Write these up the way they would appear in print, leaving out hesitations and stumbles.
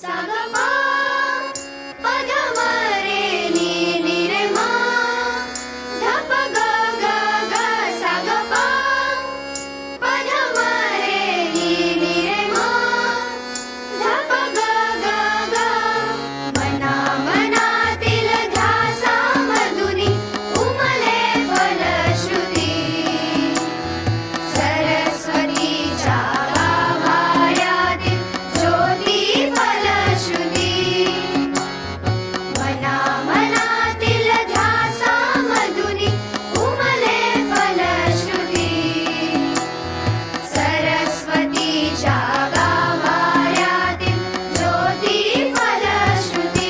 Sagama, Padamare, Ni, Ni, Re, Ma, Dhapa, Ga, Ga, Ga, Sagapa, Padamare, Ni, Ni, Re, Ma, Dhapa, Ga, Ga, Ga, Mana, Manatil ध्यासा मधुनी, उमले फलश्रुती, सरस्वतीच्या गाभाऱ्यातील ज्योती फलश्रुती, मना मनातील ध्यासा मधुनी, उमले फलश्रुती, सरस्वतीच्या गाभाऱ्यातील ज्योती फलश्रुती.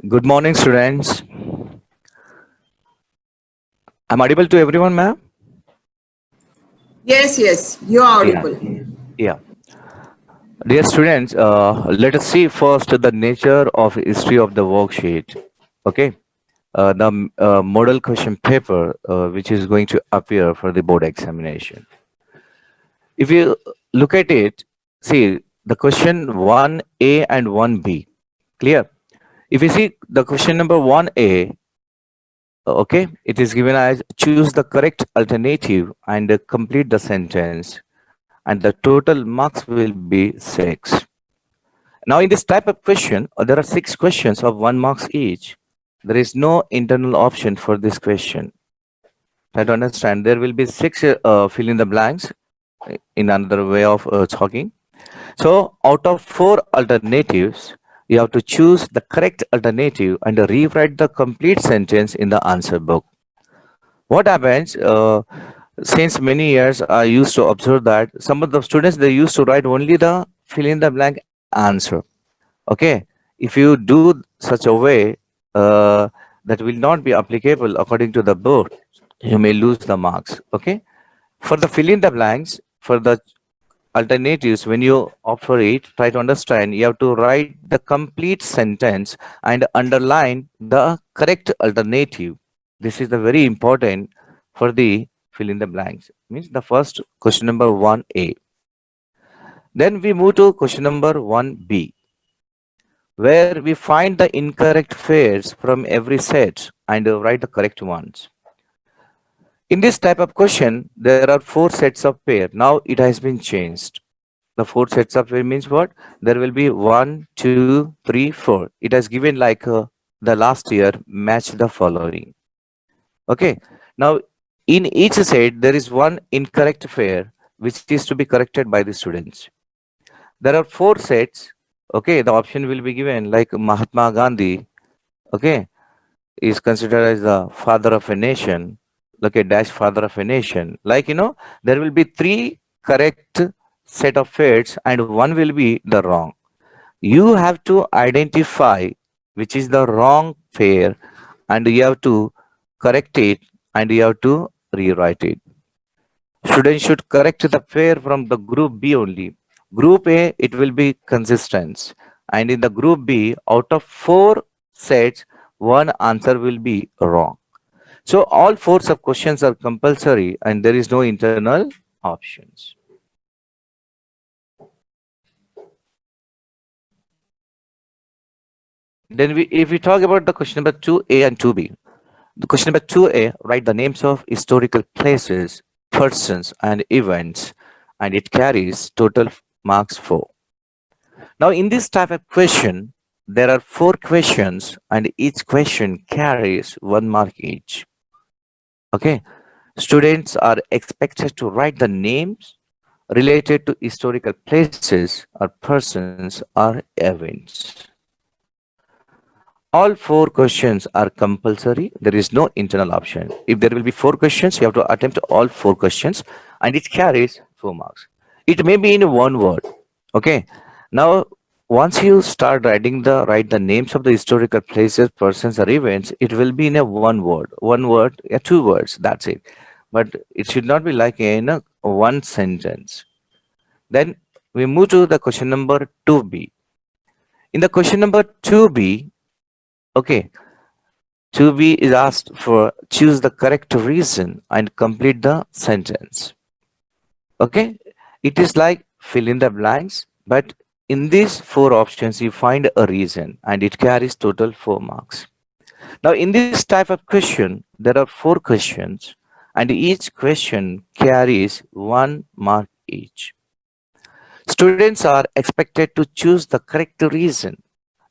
Good morning, students. I'm audible to everyone, ma'am? Yes, you are Yeah. audible. Yeah. Dear students, let us see first the nature of history of the worksheet. Okay. The model question paper, which is going to appear for the board examination. If you look at it, see the question 1A and 1B. Clear? If you see the question number 1A, okay, it is given as choose the correct alternative and complete the sentence, and the total marks will be 6. Now in this type of question, there are 6 questions of 1 marks each. There is no internal option for this question. Try to understand, there will be 6 fill in the blanks in another way of talking. So out of 4 alternatives, you have to choose the correct alternative and rewrite the complete sentence in the answer book. What happens, since many years I used to observe that some of the students, they used to write only the fill in the blank answer. Okay, if you do such a way, that will not be applicable according to the board, you may lose the marks. Okay, for the fill in the blanks, for the alternatives, when you opt for it, try to understand, you have to write the complete sentence and underline the correct alternative. This is the very important for the fill in the blanks, means the first question number 1A. Then we move to question number 1B, where we find the incorrect pairs from every set and write the correct ones. In this type of question, there are 4 sets of pair. Now it has been changed. The 4 sets of pair means what? There will be 1, 2, 3, 4. It has given like the last year, match the following. Okay. Now in each set, there is one incorrect pair which is to be corrected by the students. There are 4 sets. Okay. The option will be given like Mahatma Gandhi. Okay. Is considered as the father of a nation. Look at dash father of a nation. Like, there will be 3 correct set of pairs and 1 will be the wrong. You have to identify which is the wrong pair and you have to correct it and you have to rewrite it. Students should correct the pair from the group B only. Group A, it will be consistent. And in the group B, out of 4 sets, 1 answer will be wrong. So all 4 sub questions are compulsory and there is no internal options. Then if we talk about the question number 2A and 2B, the question number 2A, write the names of historical places, persons and events, and it carries total marks 4. Now in this type of question, there are 4 questions and each question carries 1 mark each. Okay, students are expected to write the names, related to historical places or persons or events. All four questions are compulsory. There is no internal option. If there will be four questions, you have to attempt all four questions and it carries 4 marks. It may be in one word. Okay. Now, once you start write the names of the historical places, persons, or events, it will be in a one word, 2 words. That's it. But it should not be like in a one sentence. Then we move to the question number 2B. In the question number 2B, okay, 2B is asked for choose the correct reason and complete the sentence. Okay, it is like fill in the blanks, but in these four options, you find a reason and it carries total 4 marks. Now, in this type of question, there are four questions and each question carries 1 mark each. Students are expected to choose the correct reason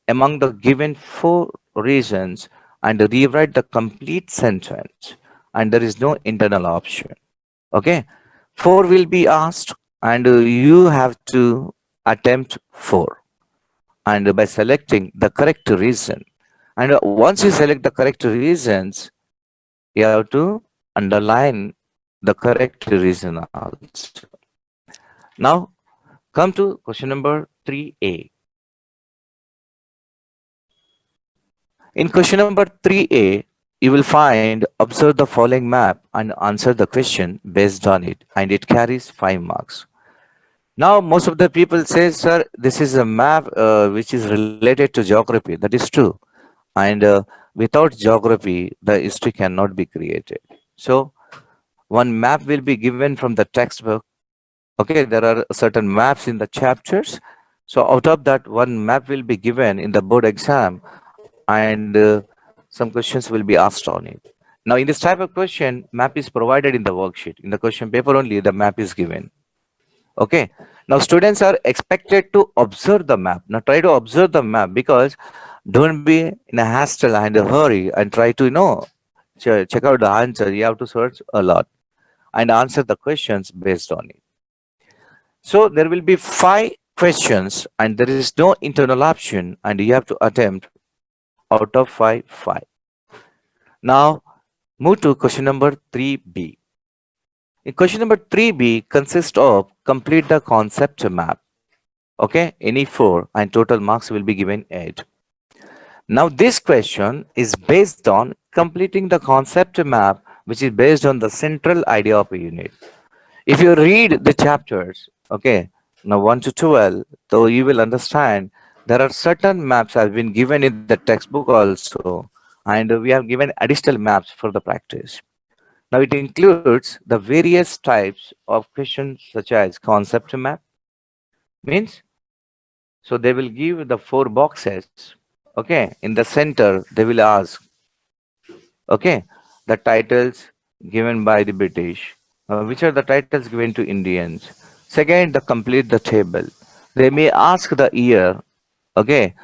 among the given four reasons and rewrite the complete sentence, and there is no internal option. Okay, four will be asked and you have to attempt four, and by selecting the correct reason, and once you select the correct reasons, you have to underline the correct reason also. Now come to question number 3A. In question number 3A, you will find observe the following map and answer the question based on it, and it carries 5 marks. Now, most of the people say, sir, this is a map which is related to geography. That is true. And without geography, the history cannot be created. So, one map will be given from the textbook. Okay, there are certain maps in the chapters. So, out of that, one map will be given in the board exam, and some questions will be asked on it. Now, in this type of question, map is provided in the worksheet. In the question paper only, the map is given. Okay. Now, students are expected to observe the map. Now, try to observe the map because don't be in a hassle and a hurry and try to, check out the answer. You have to search a lot and answer the questions based on it. So, there will be 5 questions and there is no internal option and you have to attempt out of 5. Now, move to question number 3B. In question number 3B consists of complete the concept map. Okay, any 4 and total marks will be given 8. Now this question is based on completing the concept map, which is based on the central idea of a unit. If you read the chapters, okay, now 1 to 12, though you will understand there are certain maps have been given in the textbook also, and we have given additional maps for the practice. Now it includes the various types of questions such as concept map, means so they will give the 4 boxes. Okay, in the center they will ask, okay, the titles given by the British. Which are the titles given to Indians? Second, the complete the table. They may ask the year. Okay,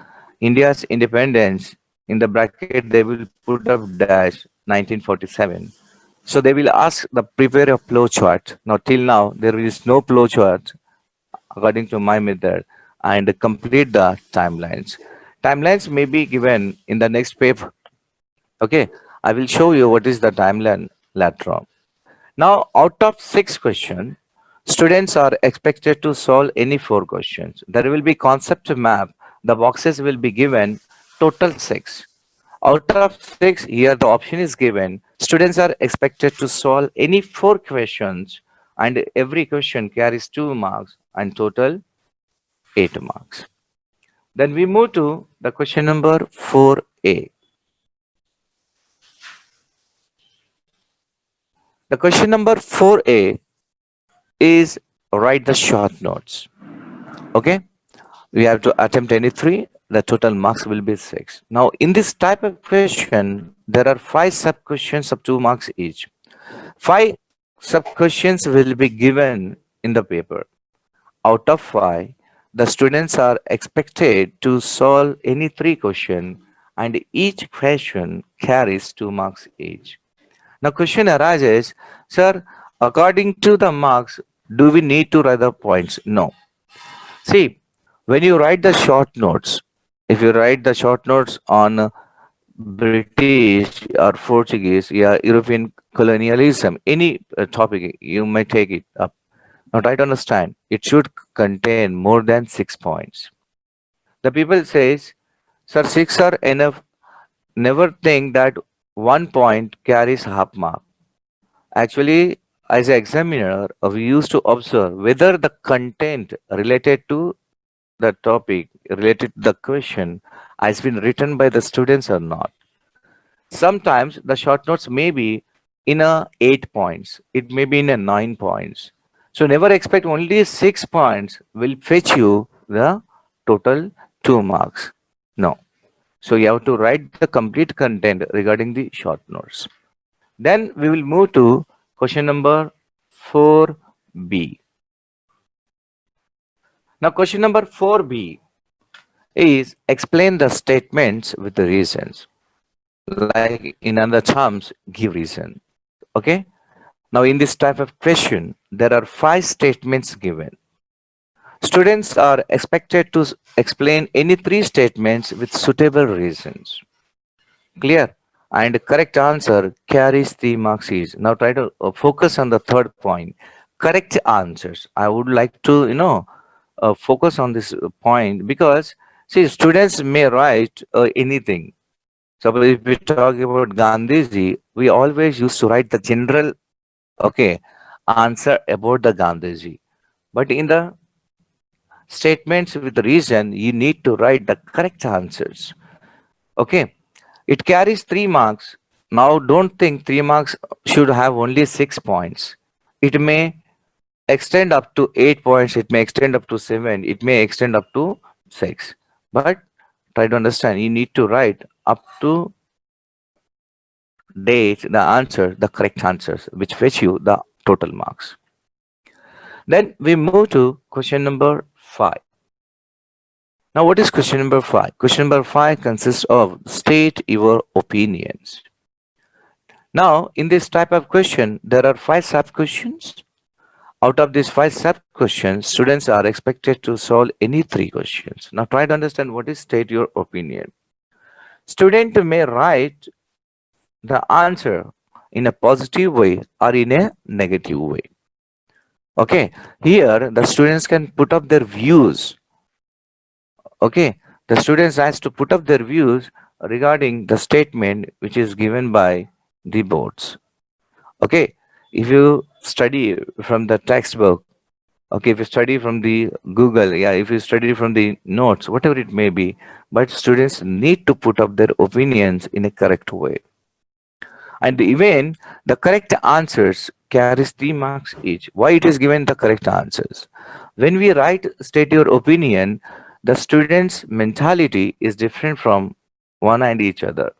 India's independence. In the bracket they will put up dash 1947. So they will ask the prepare a flow chart. Now till now there is no flow chart according to my method, and complete the timelines. Timelines may be given in the next paper. Okay, I will show you what is the timeline later on. Now, out of 6 questions, students are expected to solve any 4 questions. There will be concept map. The boxes will be given total 6. Out of 6, here the option is given. Students are expected to solve any 4 questions and every question carries 2 marks and total 8 marks. Then we move to the question number 4A. The question number 4A is write the short notes. Okay, we have to attempt any 3. The total marks will be 6. Now, in this type of question, there are 5 sub questions of 2 marks each. 5 sub questions will be given in the paper. Out of 5, the students are expected to solve any 3 questions, and each question carries 2 marks each. Now question arises, sir, according to the marks, Do we need to write the points? No. See, when you write the short notes, if you write the short notes on British or Portuguese, yeah, European colonialism, any topic, you may take it up. Now, try to understand. It should contain more than 6 points. The people says, "Sir, six are enough." Never think that 1 point carries half mark. Actually, as an examiner, we used to observe whether the content related to the topic, related to the question, has been written by the students or not. Sometimes the short notes may be in a 8 points, it may be in a 9 points. So never expect only 6 points will fetch you the total 2 marks. No. So you have to write the complete content regarding the short notes. Then we will move to question number 4B. Now question number 4B is explain the statements with the reasons. Like in other terms, give reason. Okay. Now in this type of question, there are 5 statements given. Students are expected to explain any 3 statements with suitable reasons. Clear? And correct answer carries 3 marks each. Now try to focus on the third point. Correct answers. I would like to, focus on this point because see, students may write anything. Suppose if we talk about Gandhiji, we always used to write the general, okay, answer about the Gandhiji. But in the statements with the reason, you need to write the correct answers. Okay, it carries 3 marks. Now, don't think 3 marks should have only 6 points. It may extend up to 8 points, it may extend up to seven, it may extend up to six. But try to understand, you need to write up to date the answer, the correct answers, which fetch you the total marks. Then we move to question number 5. Now, what is question number 5? Question number 5 consists of state your opinions. Now, in this type of question, there are 5 sub-questions. Out of these 5 sub-questions, students are expected to solve any 3 questions. Now, try to understand what is state your opinion. Student may write the answer in a positive way or in a negative way. Okay, here the students can put up their views. Okay, the students has to put up their views regarding the statement which is given by the boards. Okay, if you study from the textbook, okay, if you study from the Google, yeah, if you study from the notes, whatever it may be, but students need to put up their opinions in a correct way. And even the correct answers carries 3 marks each. Why it is given the correct answers? When we write state your opinion, the student's mentality is different from one and each other.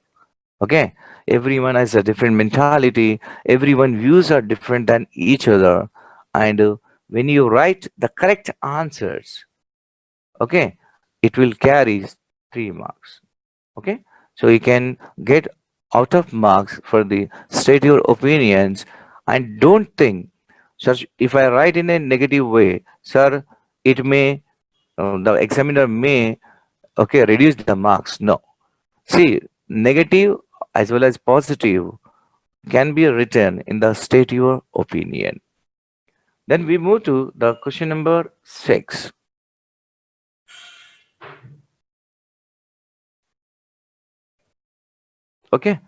Okay, everyone has a different mentality, everyone views are different than each other, and when you write the correct answers, okay, it will carry 3 marks. Okay, so you can get out of marks for the state your opinions. And don't think, such if I write in a negative way, sir, it may the examiner may, okay, reduce the marks. No, see, negative as well as positive can be written in the state your opinion. Then we move to the question number 6. Okay,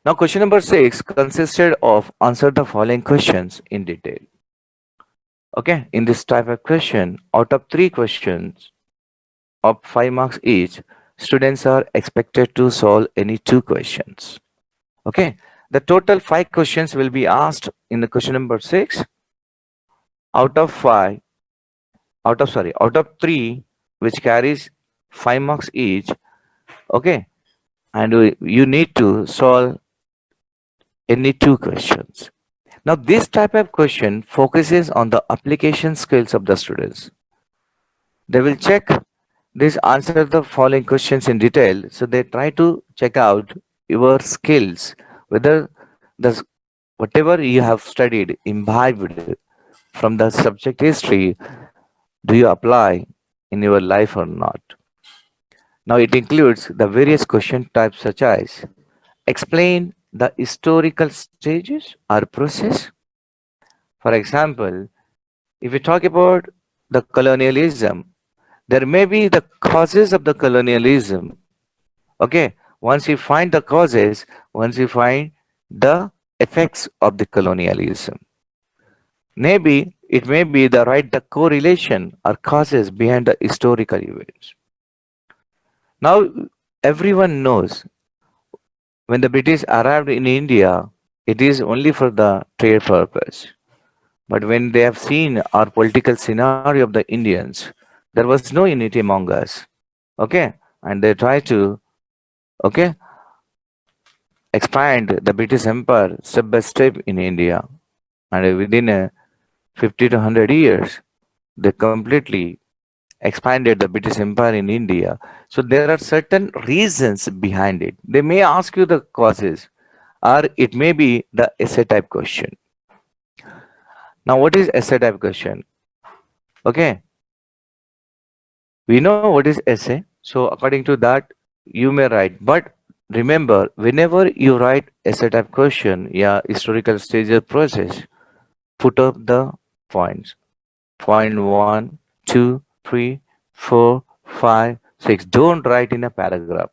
now question number 6 consisted of answer the following questions in detail. Okay, in this type of question, out of 3 questions of 5 marks each, students are expected to solve any 2 questions. Okay, the total 5 questions will be asked in the question number 6. Out of 5, out of 3, which carries 5 marks each. Okay, and you need to solve any 2 questions. Now, this type of question focuses on the application skills of the students. They will check this answer the following questions in detail. So they try to check out your skills, whether the whatever you have studied imbibed from the subject history do you apply in your life or not? Now, it includes the various question types such as explain the historical stages or process. For example, if we talk about the colonialism, there may be the causes of the colonialism. Okay, once you find the causes, once you find the effects of the colonialism, maybe it may be the right the correlation or causes behind the historical events. Now, everyone knows when the British arrived in India, it is only for the trade purpose. But when they have seen our political scenario of the Indians, there was no unity among us. Okay, and they try to okay expand the British Empire step by step in India, and within 50 to 100 years, they completely expanded the British Empire in India. So there are certain reasons behind it. They may ask you the causes, or it may be the essay type question. Now, what is essay type question? Okay, we know what is essay. So according to that, you may write. But remember, whenever you write essay type question, yeah, historical stage of process, put up the points. Point one, two, three, four, five, six. Don't write in a paragraph.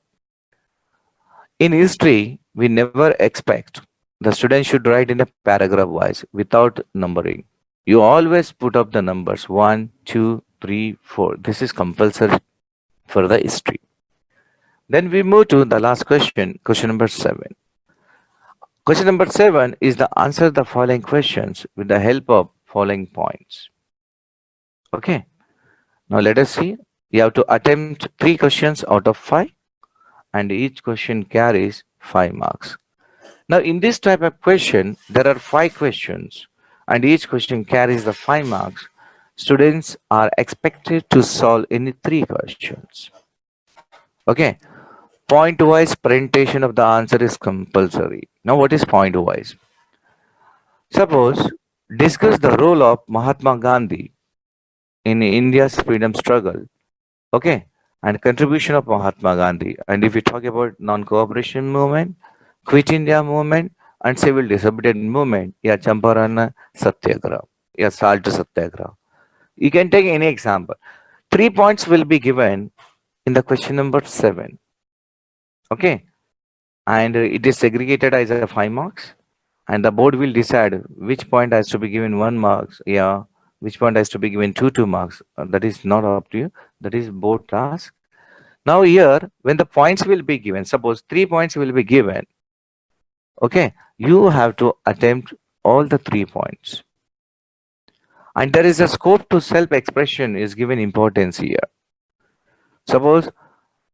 In history, we never expect the student should write in a paragraph wise without numbering. You always put up the numbers one, two, three, four. This is compulsory for the history. Then we move to the last question, question number 7. Question number 7 is the answer the following questions with the help of following points. Okay. Now let us see. You have to attempt 3 questions out of 5 and each question carries 5 marks. Now in this type of question, there are 5 questions and each question carries the 5 marks. Students are expected to solve any 3 questions. Okay. Point wise presentation of the answer is compulsory. Now what is point wise? Suppose discuss the role of Mahatma Gandhi in India's freedom struggle. Okay, and contribution of Mahatma Gandhi. And if we talk about non-cooperation movement, Quit India movement, and civil disobedience movement, yeah, Champaran Satyagraha, yeah, Salt Satyagraha. You can take any example. 3 points will be given in the question number 7. Okay, and it is segregated as a 5 marks, and the board will decide which point has to be given 1 marks, yeah, which point has to be given 2 marks. That is not up to you. That is board task. Now here, when the points will be given, suppose 3 points will be given, okay, you have to attempt all the 3 points. And there is a scope to self-expression is given importance here. Suppose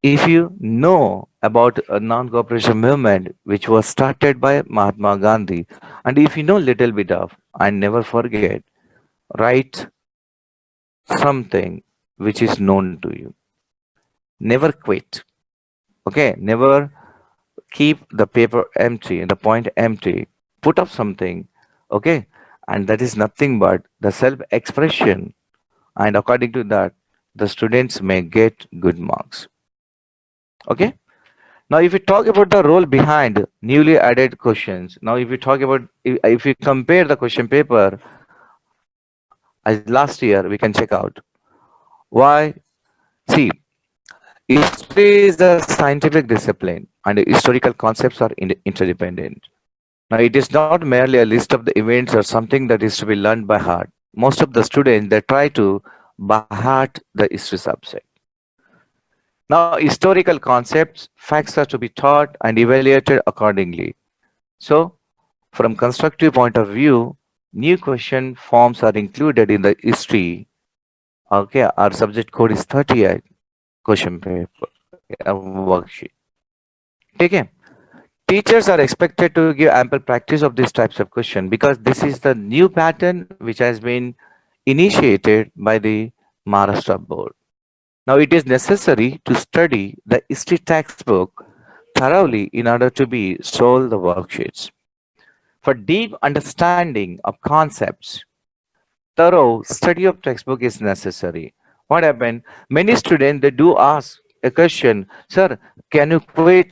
if you know about a non-cooperation movement which was started by Mahatma Gandhi, and if you know little bit of, and never forget, write something which is known to you. Never quit. Okay, never keep the paper empty, the point empty. Put up something. Okay, and that is nothing but the self-expression. And according to that, the students may get good marks. Okay. Now, if we talk about the role behind newly added questions, now if we talk about if we compare the question paper as last year, we can check out why. See, history is a scientific discipline, and historical concepts are interdependent. Now, it is not merely a list of the events or something that is to be learned by heart. Most of the students they try to by heart the history subject. Now, historical concepts, facts are to be taught and evaluated accordingly. So, from constructive point of view, new question forms are included in the history. Okay, our subject code is 38 question paper worksheet. Okay, teachers are expected to give ample practice of these types of question because this is the new pattern which has been initiated by the Maharashtra board. Now, it is necessary to study the history textbook thoroughly in order to be solve the worksheets. For deep understanding of concepts, thorough study of textbook is necessary. What happened? Many students they do ask a question, sir, can you quit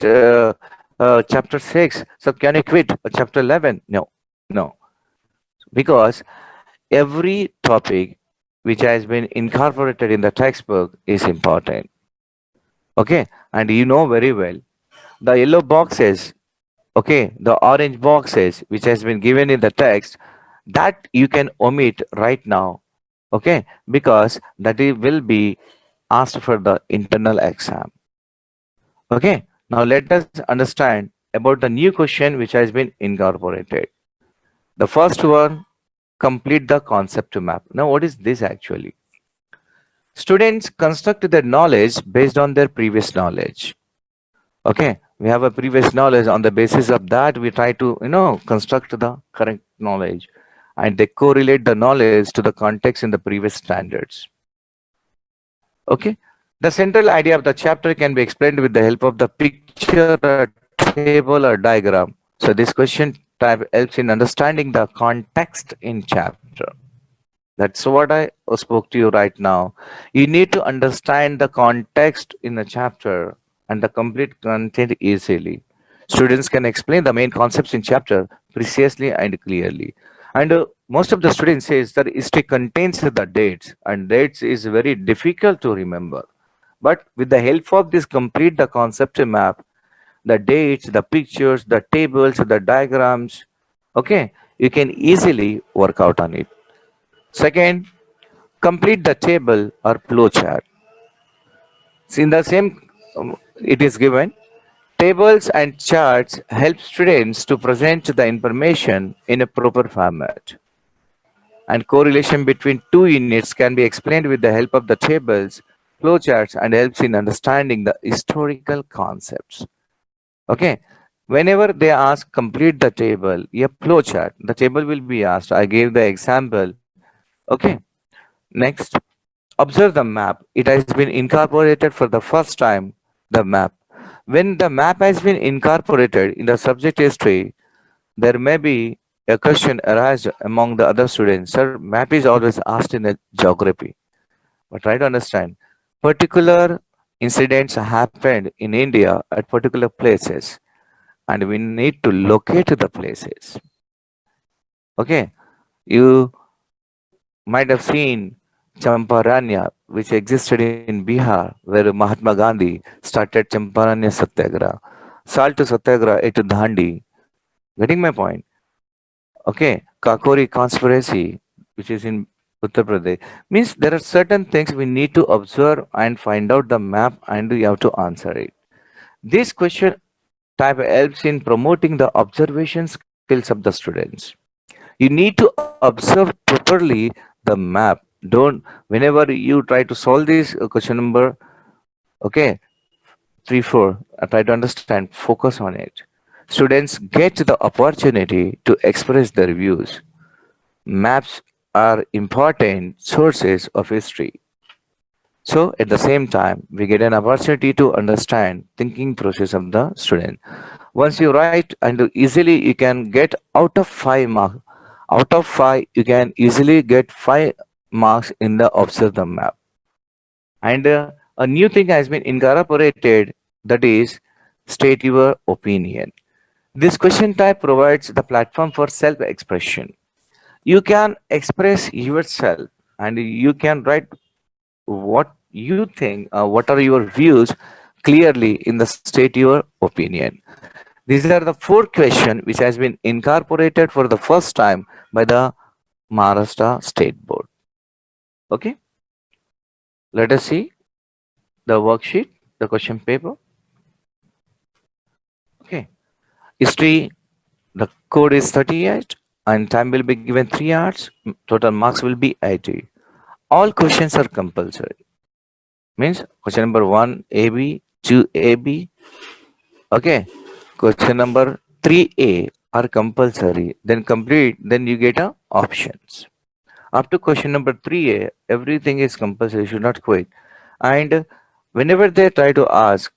chapter 6? So can you quit chapter 11? No, because every topic which has been incorporated in the textbook is important. Okay, and you know very well the yellow boxes, okay, the orange boxes which has been given in the text, that you can omit right now, okay, because that it will be asked for the internal exam. Okay, now let us understand about the new question which has been incorporated. The first one, complete the concept map. Now what is this actually? Students construct their knowledge based on their previous knowledge. Okay, we have a previous knowledge. On the basis of that, we try to construct the correct knowledge, and they correlate the knowledge to the context in the previous standards. Okay, the central idea of the chapter can be explained with the help of the picture, a table, or diagram. So this question type helps in understanding the context in chapter. That's what I spoke to you right now. You need to understand the context in the chapter and the complete content easily. Students can explain the main concepts in chapter precisely and clearly. And most of the students says that history contains the dates, and dates is very difficult to remember. But with the help of this complete the concept map, the dates, the pictures, the tables, the diagrams, okay, you can easily work out on it. Second, complete the table or flow chart. See, in the same, it is given. Tables and charts help students to present the information in a proper format. And correlation between two units can be explained with the help of the tables, flowcharts, and helps in understanding the historical concepts. Okay. Whenever they ask complete the table, a flowchart, the table will be asked. I gave the example. Okay. Next, observe the map. It has been incorporated for the first time, the map. When the map has been incorporated in the subject history, there may be a question arise among the other students. Sir, map is always asked in a geography. But try to understand, particular incidents happened in India at particular places, and we need to locate the places. Okay, you might have seen Champaranya, which existed in Bihar, where Mahatma Gandhi started Champaranya Satyagraha. Salt Satyagraha at Dandi. Getting my point? Okay, Kakori conspiracy, which is in Uttar Pradesh, means there are certain things we need to observe and find out the map, and we have to answer it. This question type helps in promoting the observation skills of the students. You need to observe properly the map. Don't, whenever you try to solve this question number, okay, 3 4, try to understand, focus on it. Students get the opportunity to express their views. Maps are important sources of history. So at the same time, we get an opportunity to understand thinking process of the student. Once you write, and easily you can get out of 5 marks. Out of 5, you can easily get 5 marks in the observe the map. And a new thing has been incorporated, that is state your opinion. This question type provides the platform for self-expression. You can express yourself, and you can write what you think, what are your views clearly in the state your opinion. These are the 4 questions which has been incorporated for the first time by the Maharashtra State Board. Okay, let us see the worksheet, the question paper. Okay, history, the code is 38 and time will be given 3 hours. Total marks will be 80. All questions are compulsory. Means question number 1 AB, 2 AB. Okay, question number 3A are compulsory. Then complete, then you get options. Up to question number 3A, everything is compulsory. You should not quit. And whenever they try to ask,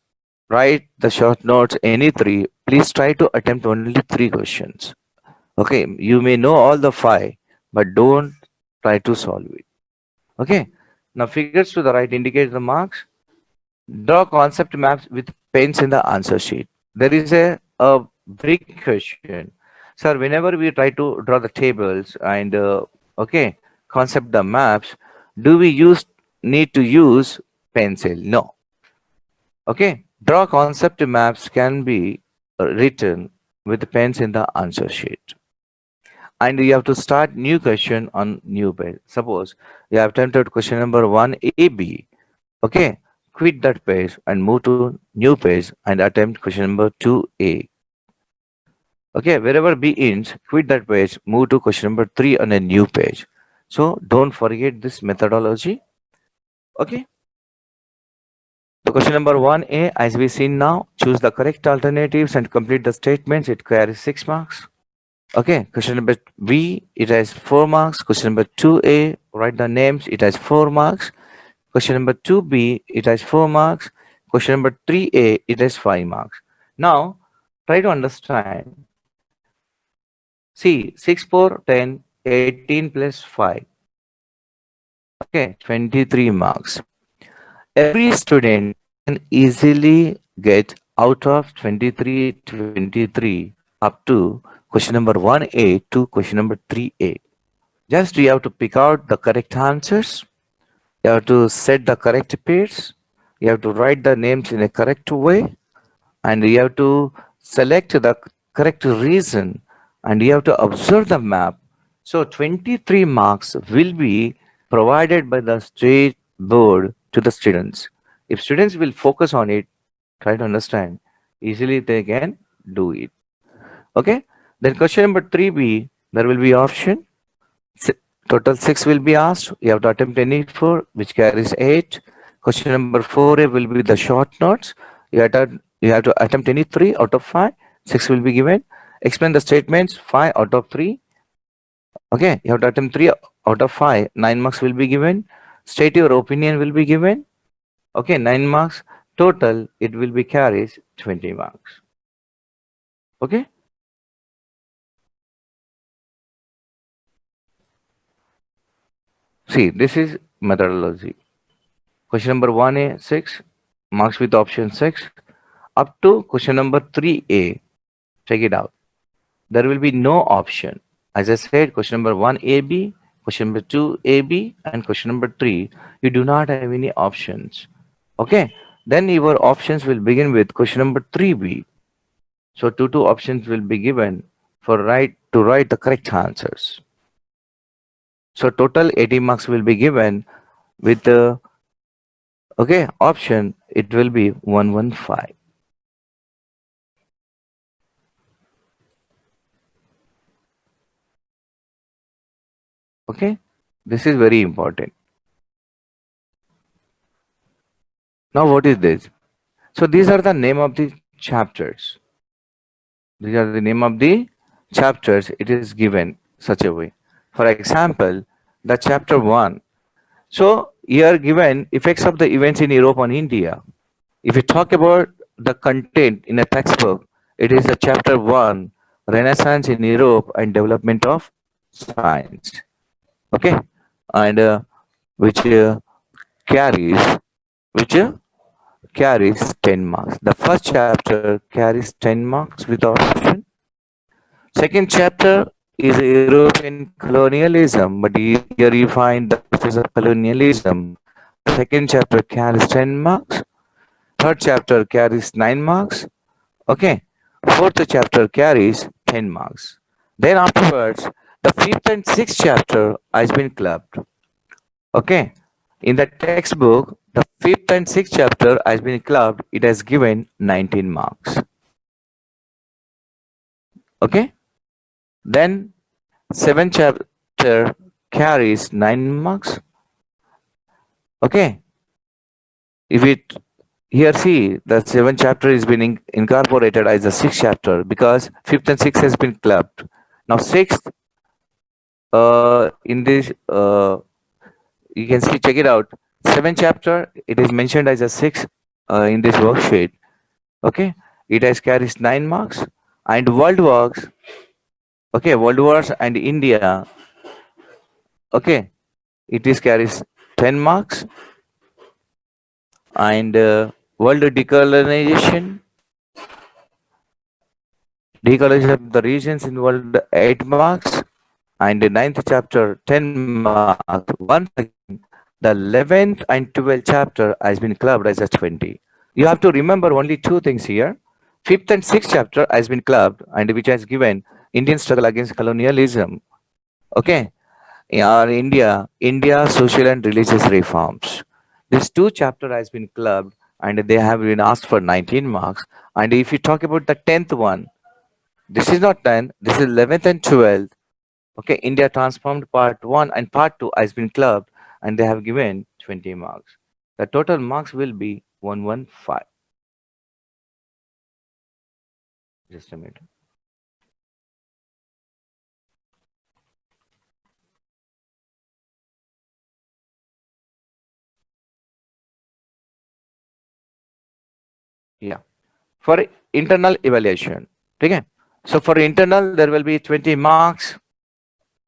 write the short notes, any 3, please try to attempt only 3 questions. Okay, you may know all the 5, but don't try to solve it. Okay. Now figures to the right indicate the marks. Draw concept maps with pens in the answer sheet. There is a big question. Sir, whenever we try to draw the tables and okay, concept the maps, do we use need to use pencil? No. Okay. Draw concept maps can be written with pens in the answer sheet. And you have to start new question on new page. Suppose you have attempted question number 1AB. Okay, quit that page and move to new page and attempt question number 2A. Okay, wherever B ends, quit that page, move to question number 3 on a new page. So don't forget this methodology. Okay. So question number 1A, as we see now, choose the correct alternatives and complete the statements. It carries 6 marks. Okay, question number B, it has 4 marks. Question number 2A, write the names, it has 4 marks. Question number 2B, it has 4 marks. Question number 3A, it has 5 marks. Now, try to understand. See, 6, 4, 10, 18 plus 5. Okay, 23 marks. Every student can easily get out of 23 up to question number 1A to question number 3A. Just you have to pick out the correct answers. You have to set the correct pairs. You have to write the names in a correct way. And you have to select the correct reason. And you have to observe the map. So 23 marks will be provided by the state board to the students. If students will focus on it, try to understand, easily they can do it. Okay. Then question number 3B, there will be option. Total 6 will be asked. You have to attempt any 4, which carries 8. Question number 4A will be the short notes. You have to attempt any 3 out of 5. 6 will be given. Explain the statements 5 out of 3. Okay, you have to attempt 3 out of 5. 9 marks will be given. State your opinion will be given. Okay, 9 marks. Total, it will be carries 20 marks. Okay. See, this is methodology. Question number 1A, 6 marks with option 6 up to question number 3A. Check it out. There will be no option. As I said, question number 1AB, question number 2AB, and question number 3, you do not have any options. Okay. Then your options will begin with question number 3B. So two options will be given for to write the correct answers. So total 80 marks will be given with the okay option. It will be 115. Okay, this is very important. Now what is this? So these are the name of the chapters. These are the name of the chapters. It is given such a way. For example, the chapter 1. So here given effects of the events in Europe on India. If we talk about the content in a textbook, it is the chapter 1, Renaissance in Europe and Development of Science. Okay, and which carries which carries 10 marks. The first chapter carries 10 marks with option. Second chapter is European colonialism, but here you find the process of colonialism. Second chapter carries 10 marks. Third chapter carries 9 marks. Okay. Fourth chapter carries 10 marks. Then afterwards, the fifth and sixth chapter has been clubbed. Okay. In the textbook, the fifth and sixth chapter has been clubbed. It has given 19 marks. Okay. Then seventh chapter carries 9 marks. Okay. If it here see the seventh chapter is being incorporated as the sixth chapter because fifth and sixth has been clubbed. Now sixth in this you can see check it out. Seventh chapter it is mentioned as a sixth in this worksheet. Okay, it has carries 9 marks and world wars. Okay, world wars and India Okay, it is carries 10 marks. And world decolonization of the regions in world 8 marks. And the ninth chapter 10 marks. Once again, the 11th and 12th chapter has been clubbed as a 20. You have to remember only two things here. Fifth and sixth chapter has been clubbed and which has given Indian struggle against colonialism. Okay, or India social and religious reforms. This two chapter has been clubbed and they have been asked for 19 marks. And if you talk about the 10th one, this is not 10, this is 11th and 12th. Okay, India transformed part 1 and part 2 has been clubbed and they have given 20 marks. The total marks will be 115. Just a minute. Yeah. For internal evaluation. Okay. So for internal, there will be 20 marks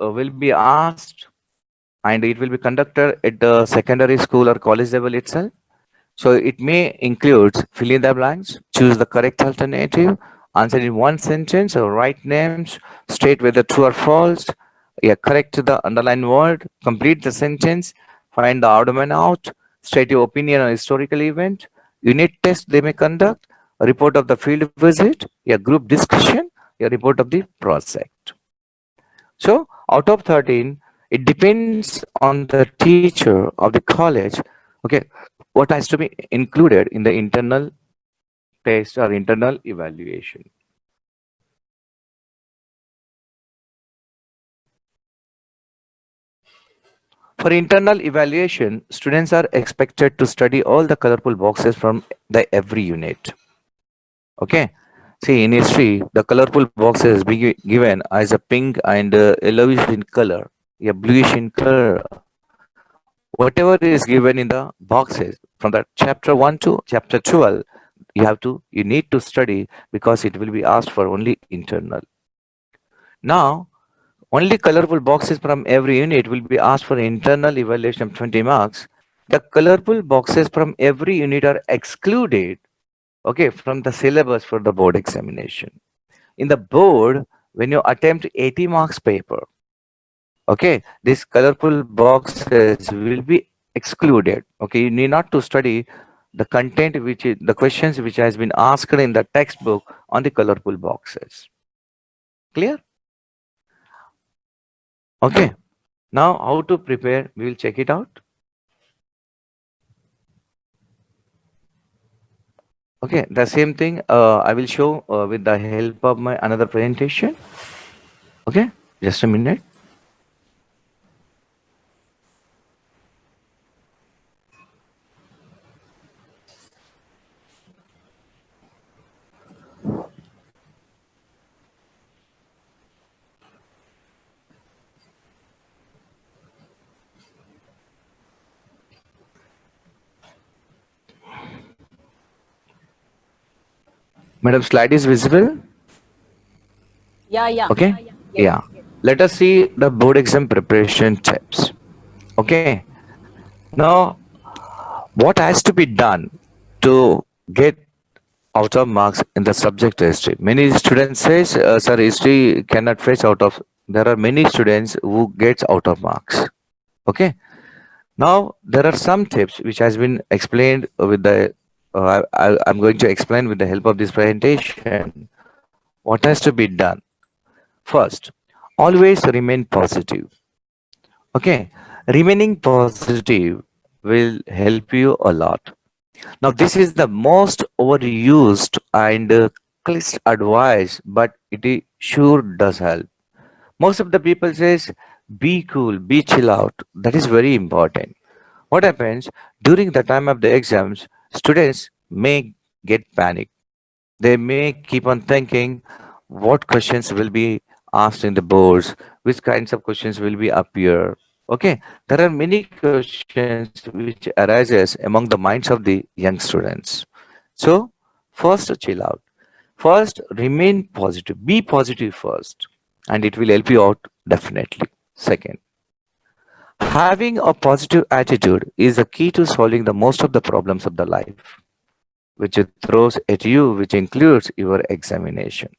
will be asked and it will be conducted at the secondary school or college level itself. So it may include fill in the blanks, choose the correct alternative, answer in one sentence or write names, state whether true or false, yeah, correct the underlined word, complete the sentence, find the odd man out, state your opinion on historical event, unit test they may conduct, a report of the field visit, a group discussion, a report of the project. So out of 13, it depends on the teacher of the college. Okay, what has to be included in the internal test or internal evaluation. For internal evaluation, students are expected to study all the colorful boxes from the every unit. Okay. See, in history, the colorful boxes be given as a pink and yellowish in color, a bluish in color. Whatever is given in the boxes from the chapter 1 to chapter 12, you need to study because it will be asked for only internal. Now, only colorful boxes from every unit will be asked for internal evaluation of 20 marks. The colorful boxes from every unit are excluded, okay, from the syllabus for the board examination. In the board, when you attempt 80 marks paper, okay, these colorful boxes will be excluded. Okay, you need not to study the content which is the questions which has been asked in the textbook on the colorful boxes. Clear? Okay. Now how to prepare, we will check it out. Okay, the same thing I will show with the help of my another presentation. Okay, just a minute. Madam, slide is visible. Yeah. Okay. Yes. Yeah. Let us see the board exam preparation tips. Okay. Now, what has to be done to get out of marks in the subject history? Many students says, sir, history cannot fetch out of. There are many students who gets out of marks. Okay. Now, there are some tips which has been explained with the, I'm going to explain with the help of this presentation. What has to be done? First, always remain positive. Okay. Remaining positive will help you a lot. Now, this is the most overused and cliched advice, but sure does help. Most of the people says, be cool, be chill out. That is very important. What happens during the time of the exams, students may get panic. They may keep on thinking what questions will be asked in the boards, which kinds of questions will be appear. Okay, there are many questions which arises among the minds of the young students. So, first chill out. First, remain positive. Be positive first, and it will help you out definitely. Second, Having a positive attitude is the key to solving the most of the problems of the life, which it throws at you, which includes your examination.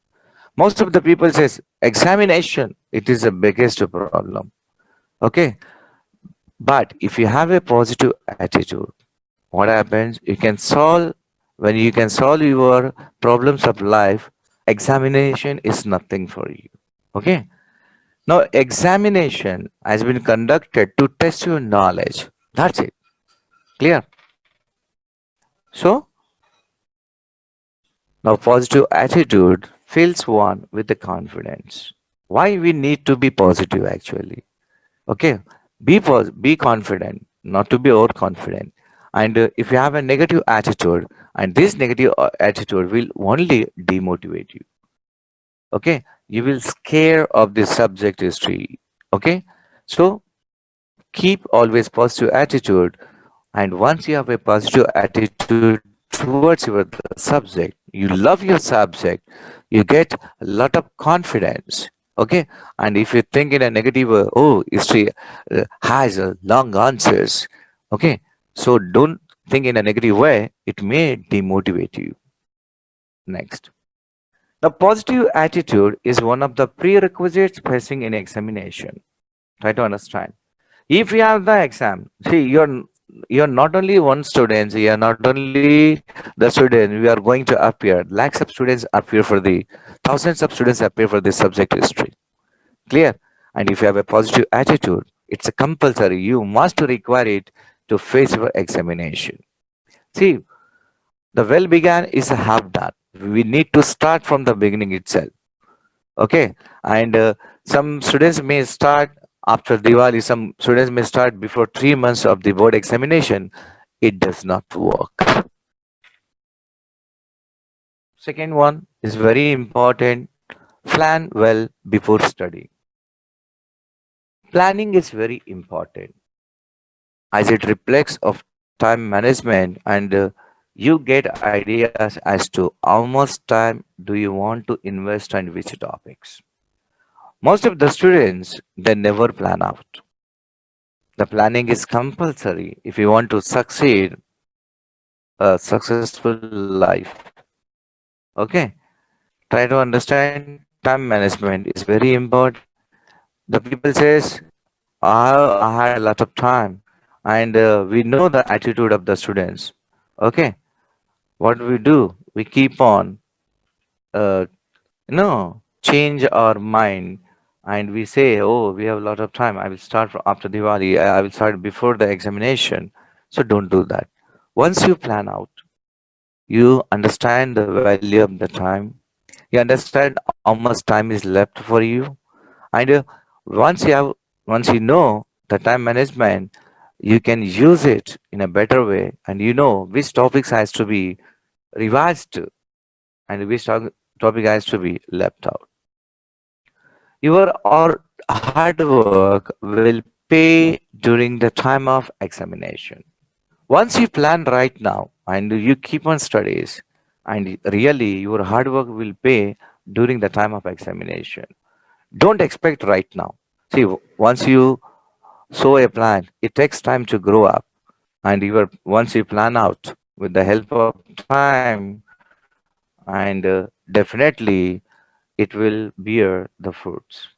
Most of the people says examination, it is the biggest problem. Okay. But if you have a positive attitude, what happens? You can solve when you can solve your problems of life, examination is nothing for you. Okay. Now, examination has been conducted to test your knowledge. That's it. Clear? So, now positive attitude fills one with the confidence. Why we need to be positive actually? Okay, be confident, not to be overconfident. And if you have a negative attitude, and this negative attitude will only demotivate you. Okay, you will scare of the subject history. Okay, so keep always positive attitude, and once you have a positive attitude towards your subject, you love your subject, you get a lot of confidence. Okay, and if you think in a negative, oh, history has long answers. Okay, so don't think in a negative way, it may demotivate you. Next, the positive attitude is one of the prerequisites facing in examination. Try to understand. If you have the exam, see, you're not only one student, you're not only the student, we are going to appear. Lakhs of students appear for the thousands of students appear for this subject history. Clear? And if you have a positive attitude, it's a compulsory. You must require it to face your examination. See, the well began is a half done. We need to start from the beginning itself. Okay, and some students may start after Diwali, some students may start before 3 months of the board examination. It does not work. Second one is very important. Plan well before studying. Planning is very important as it reflects of time management, and you get ideas as to how much time do you want to invest on which topics. Most of the students, they never plan out. The planning is compulsory if you want to succeed a successful life. Okay, try to understand time management is very important. The people says I had a lot of time, and we know the attitude of the students. Okay, what we do, we keep on uh, change our mind, and we say, oh, we have a lot of time, I will start from after Diwali, I will start before the examination. So don't do that. Once you plan out, you understand the value of the time, you understand how much time is left for you, and once you have once you know the time management, you can use it in a better way, and you know which topics has to be revised and which topic has to be left out. Your hard work will pay during the time of examination. Once you plan right now and you keep on studies, and really your hard work will pay during the time of examination. Don't expect right now. See, once you sow a plant, it takes time to grow up, and once you plan out with the help of time, and definitely it will bear the fruits.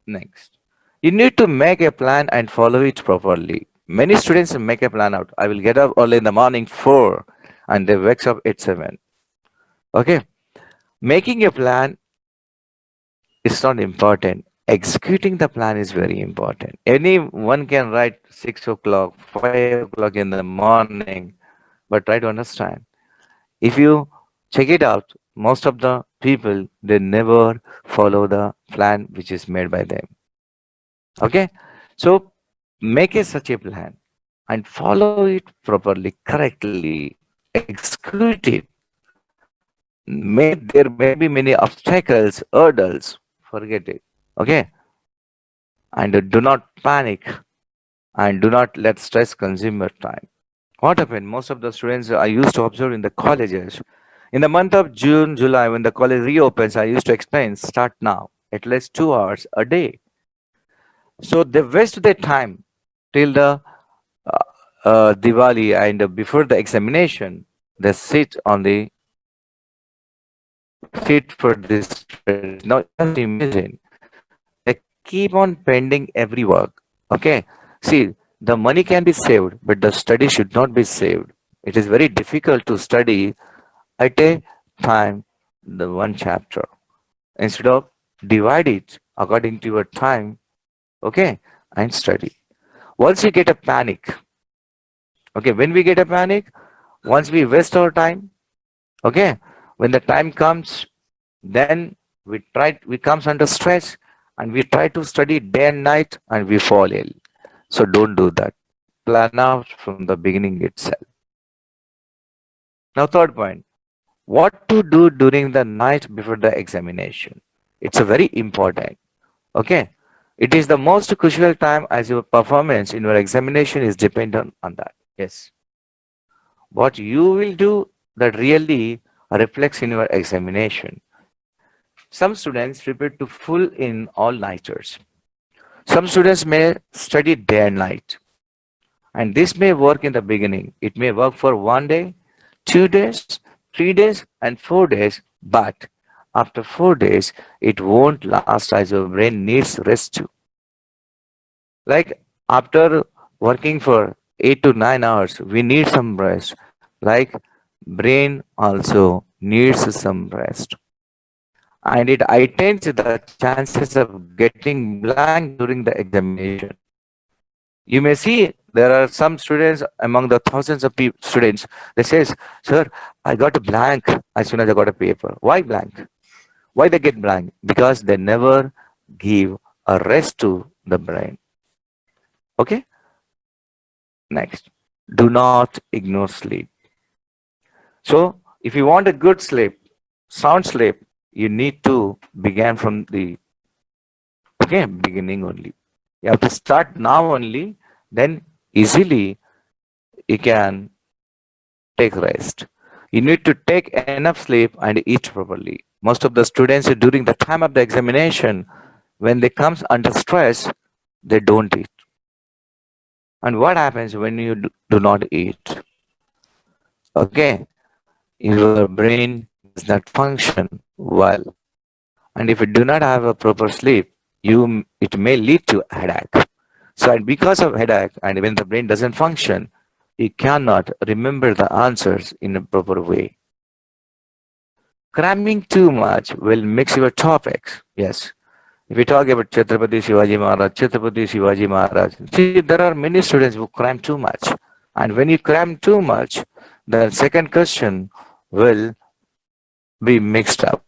Next, you need to make a plan and follow it properly. Many students make a plan out. I will get up early in the morning 4, and they wake up at 7. Okay, making a plan is not important. Executing the plan is very important. Anyone can write 6 o'clock, 5 o'clock in the morning, but try to understand. If you check it out, most of the people, they never follow the plan which is made by them. Okay, so make a such a plan and follow it properly, correctly, execute it. There may be many obstacles, hurdles, forget it. Okay, and do not panic, and do not let stress consume your time. What happened? Most of the students I used to observe in the colleges, in the month of June, July, when the college reopens, I used to explain, start now, at least 2 hours a day. So they waste their time. till the uh, Diwali and before the examination, they sit on the seat for this stress. Now just imagine they keep on pending every work. Okay, see, the money can be saved, but the study should not be saved. It is very difficult to study at a time the one chapter. Instead of divide it according to your time, okay, and study. Once you get a panic, okay, when we get a panic, once we waste our time, okay, when the time comes, then we comes under stress and we try to study day and night and we fall ill. So don't do that. Plan out from the beginning itself. Now, third point, what to do during the night before the examination. It's a very important. Okay. It is the most crucial time as your performance in your examination is dependent on that. Yes. What you will do that really reflects in your examination. Some students prepare to full in all nighters. Some students may study day and night. And this may work in the beginning. It may work for 1 day, 2 days, 3 days, and 4 days. But after 4 days, it won't last as your brain needs rest too. Like after working for 8 to 9 hours, we need some rest. Like brain also needs some rest. And it heightens the chances of getting blank during the examination. You may see there are some students among the thousands of students. They says, "Sir, I got a blank as soon as I got a paper." Why blank? Why they get blank? Because they never give a rest to the brain. Okay. Next, do not ignore sleep. So, if you want a good sleep, sound sleep, you need to begin from the beginning only. You have to start now only. Then easily you can take rest. You need to take enough sleep and eat properly. Most of the students during the time of the examination, when they comes under stress, they don't eat. And what happens when you do not eat? Okay, your brain does not function well. And if you do not have a proper sleep, it may lead to headache. So and because of headache and when the brain doesn't function, you cannot remember the answers in a proper way. Cramming too much will mix your topics. Yes. If we talk about Chhatrapati Shivaji Maharaj, see, there are many students who cram too much. And when you cram too much, the second question will be mixed up.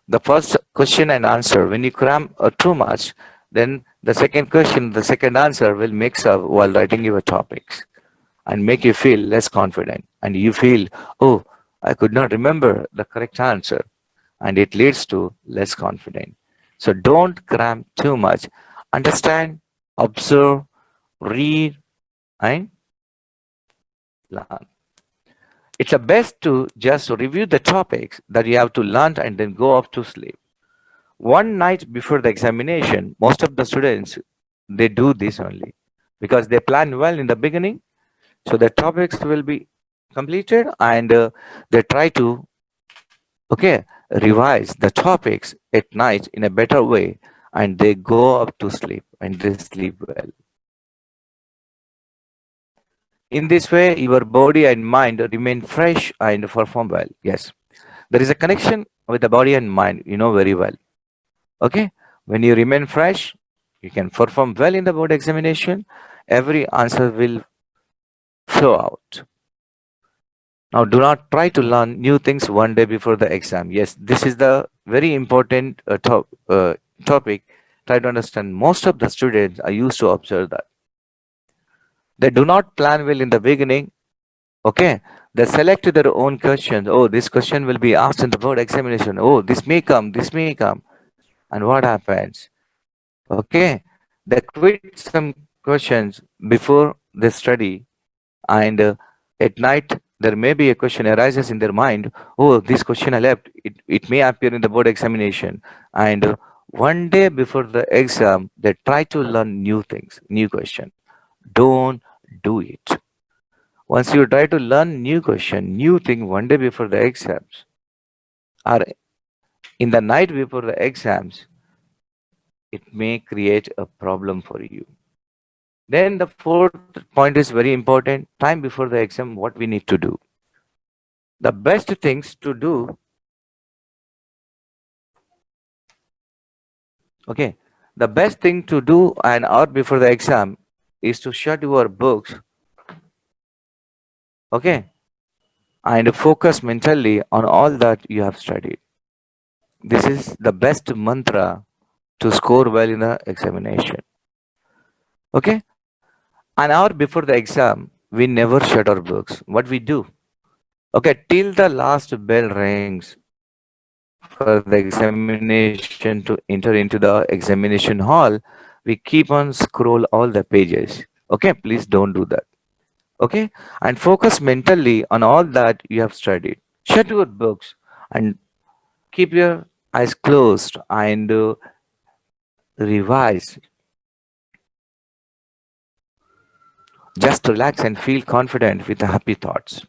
The first question and answer, when you cram too much, then the second question, the second answer will mix up while writing your topics and make you feel less confident. And you feel, oh, I could not remember the correct answer. And it leads to less confidence. So don't cram too much. Understand, observe, read, and learn. It's a best to just review the topics that you have to learn and then go off to sleep. One night before the examination, most of the students they do this only because they plan well in the beginning, so the topics will be completed and they try to revise the topics at night in a better way and they go up to sleep and they sleep well. In this way, your body and mind remain fresh and perform well. Yes, there is a connection with the body and mind, you know very well. Okay, when you remain fresh, you can perform well in the board examination. Every answer will flow out. Now, do not try to learn new things 1 day before the exam. Yes, this is the very important topic. Try to understand. Most of the students are used to observe that. They do not plan well in the beginning. Okay, they select their own questions. Oh, this question will be asked in the board examination. Oh, this may come, this may come. And what happens? Okay, they quit some questions before they study and at night there may be a question arises in their mind, oh, this question I left, it may appear in the board examination, and 1 day before the exam they try to learn new things, new question. Don't do it. Once you try to learn new question, new thing one day before the exams, or in the night before the exams, it may create a problem for you. Then the fourth point is very important. Time before the exam, what we need to do. The best things to do, okay, the best thing to do an hour before the exam is to shut your books, okay, and focus mentally on all that you have studied. This is the best mantra to score well in the examination. Okay, an hour before the exam, we never shut our books. What we do? Okay, till the last bell rings for the examination to enter into the examination hall, we keep on scroll all the pages. Okay, please don't do that. Okay, and focus mentally on all that you have studied. Shut your books and keep your eyes closed and revise. Just relax and feel confident with happy thoughts.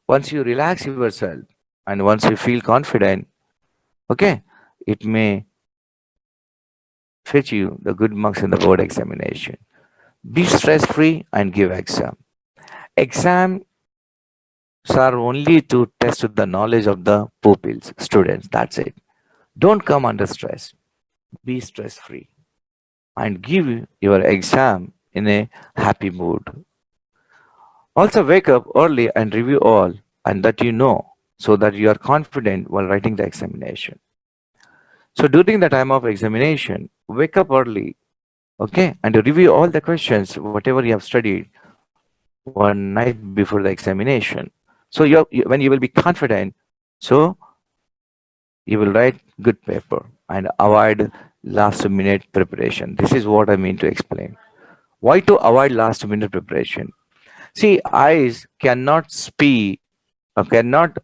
Once you relax yourself and once you feel confident, okay, it may fetch you the good marks in the board examination. Be stress free and give exam. Exams are only to test the knowledge of the pupils, students. That's it. Don't come under stress. Be stress free and give your exam in a happy mood. Also, wake up early and review all and that you know so that you are confident while writing the examination. So, during the time of examination, wake up early, okay, and review all the questions, whatever you have studied one night before the examination. So, when you will be confident, so you will write good paper and avoid last minute preparation. This is what I mean to explain. Why to avoid last minute preparation? See, eyes cannot speak or cannot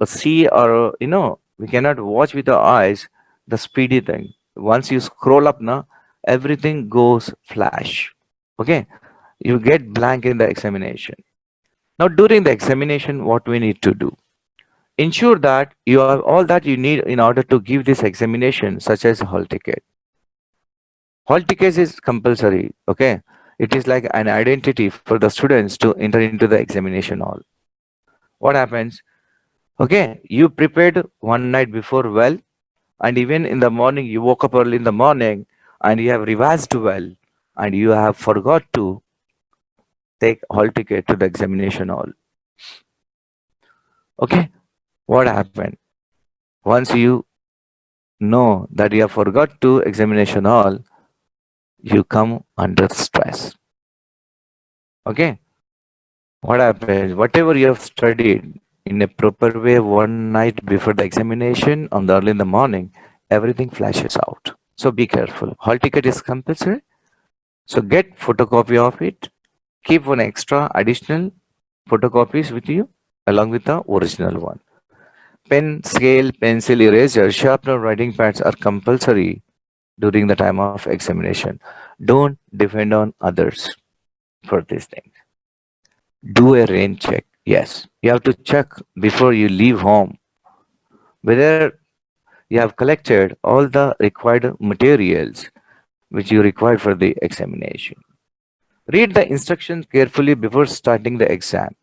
see or we cannot watch with our eyes the speedy thing. Once you scroll up now, everything goes flash. Okay, you get blank in the examination. Now during the examination, what we need to do? Ensure that you have all that you need in order to give this examination, such as hall ticket. Hall ticket is compulsory. Okay, it is like an identity for the students to enter into the examination hall. What happens? Okay, you prepared one night before well, and even in the morning, you woke up early in the morning and you have revised well, and you have forgot to take hall ticket to the examination hall. Okay, what happened? Once you know that you have forgot to examination hall, you come under stress. Okay, what happens? Whatever you have studied in a proper way one night before the examination on the early in the morning, everything flashes out. So be careful. Hall ticket is compulsory. So get photocopy of it. Keep one extra additional photocopies with you along with the original one. Pen, scale, pencil, eraser, sharpener, writing pads are compulsory during the time of examination. Don't depend on others for these things. Do a rain check. Yes, you have to check before you leave home whether you have collected all the required materials which you required for the examination. Read the instructions carefully before starting the exam.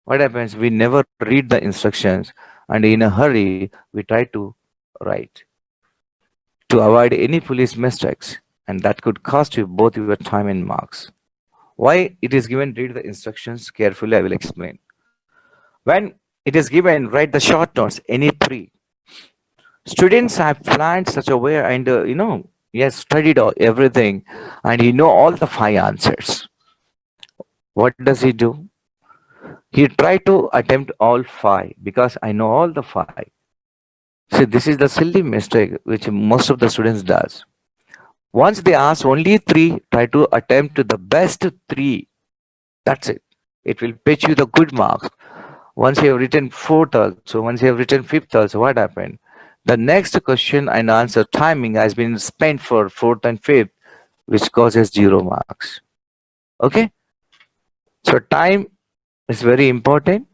What happens? We never read the instructions and in a hurry we try to write to avoid any police mistakes, and that could cost you both your time and marks. Why it is given, read the instructions carefully, I will explain. When it is given, write the short notes, any three. Students have planned such a way and he has studied everything and he know all the five answers. What does he do? He tried to attempt all five because I know all the five. See, this is the silly mistake which most of the students does. Once they ask only three, try to attempt the best three. That's it. It will pitch you the good marks. Once you have written fourth also, once you have written fifth also, what happened? The next question and answer timing has been spent for fourth and fifth, which causes 0 marks. Okay, so time is very important.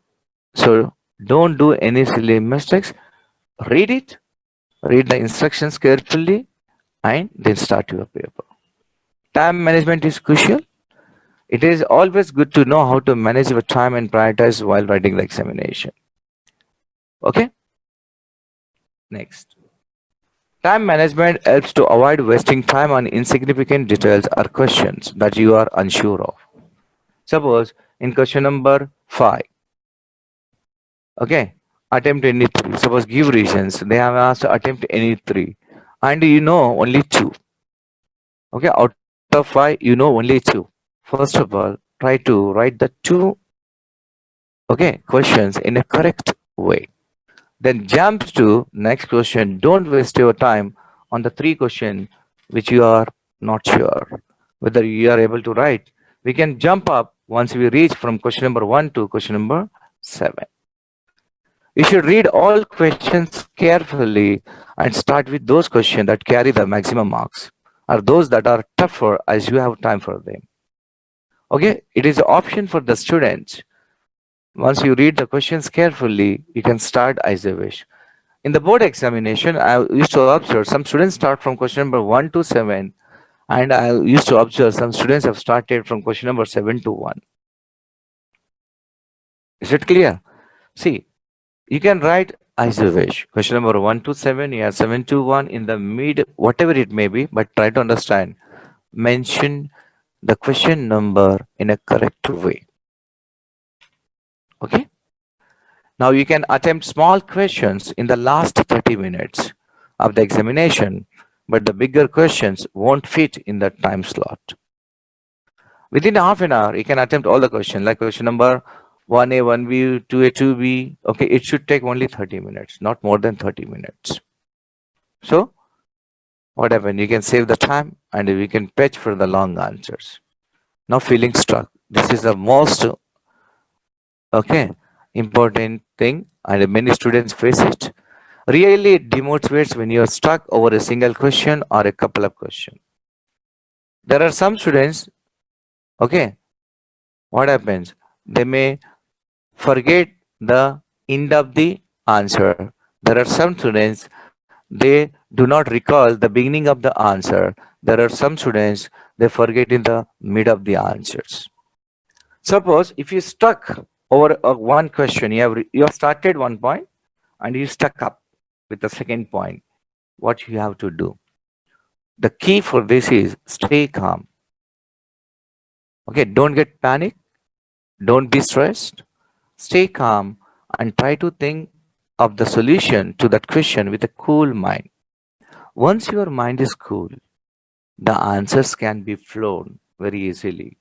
So don't do any silly mistakes. Read it, read the instructions carefully, and then start your paper. Time management is crucial. It is always good to know how to manage your time and prioritize while writing the examination. Okay, next. Time management helps to avoid wasting time on insignificant details or questions that you are unsure of. Suppose in question number 5, okay, attempt any three. Suppose give reasons. They have asked attempt any three, and you know only two. Okay, out of 5, you know only two. First of all, try to write the two, okay, questions in a correct way. Then jump to next question. Don't waste your time on the three question which you are not sure whether you are able to write. We can jump up once we reach from question number 1 to question number 7. You should read all questions carefully and start with those questions that carry the maximum marks or those that are tougher as you have time for them. Okay, it is an option for the students. Once you read the questions carefully, you can start as you wish. In the board examination, I used to observe some students start from question number 1 to 7, and I used to observe some students have started from question number 7 to 1. Is it clear? See, you can write as you wish. Question number 1 to 7, yeah, 7 to 1 in the mid, whatever it may be, but try to understand. Mention the question number in a correct way. Okay? Now you can attempt small questions in the last 30 minutes of the examination, but the bigger questions won't fit in that time slot. Within half an hour, you can attempt all the questions, like question number 1A, 1B, 2A, 2B. Okay, it should take only 30 minutes, not more than 30 minutes. So, what happened? You can save the time and we can fetch for the long answers. Now, feeling stuck. This is the most, okay, important thing, and many students face it. Really, it demotivates when you're stuck over a single question or a couple of questions. There are some students, okay, what happens? They may forget the end of the answer. There are some students, they do not recall the beginning of the answer. There are some students, they forget in the mid of the answers. Suppose if you stuck over one question, you have started one point and you stuck up with the second point. What you have to do? The key for this is stay calm. Okay, don't get panic. Don't be stressed. Stay calm and try to think of the solution to that question with a cool mind. Once your mind is cool, the answers can be flown very easily.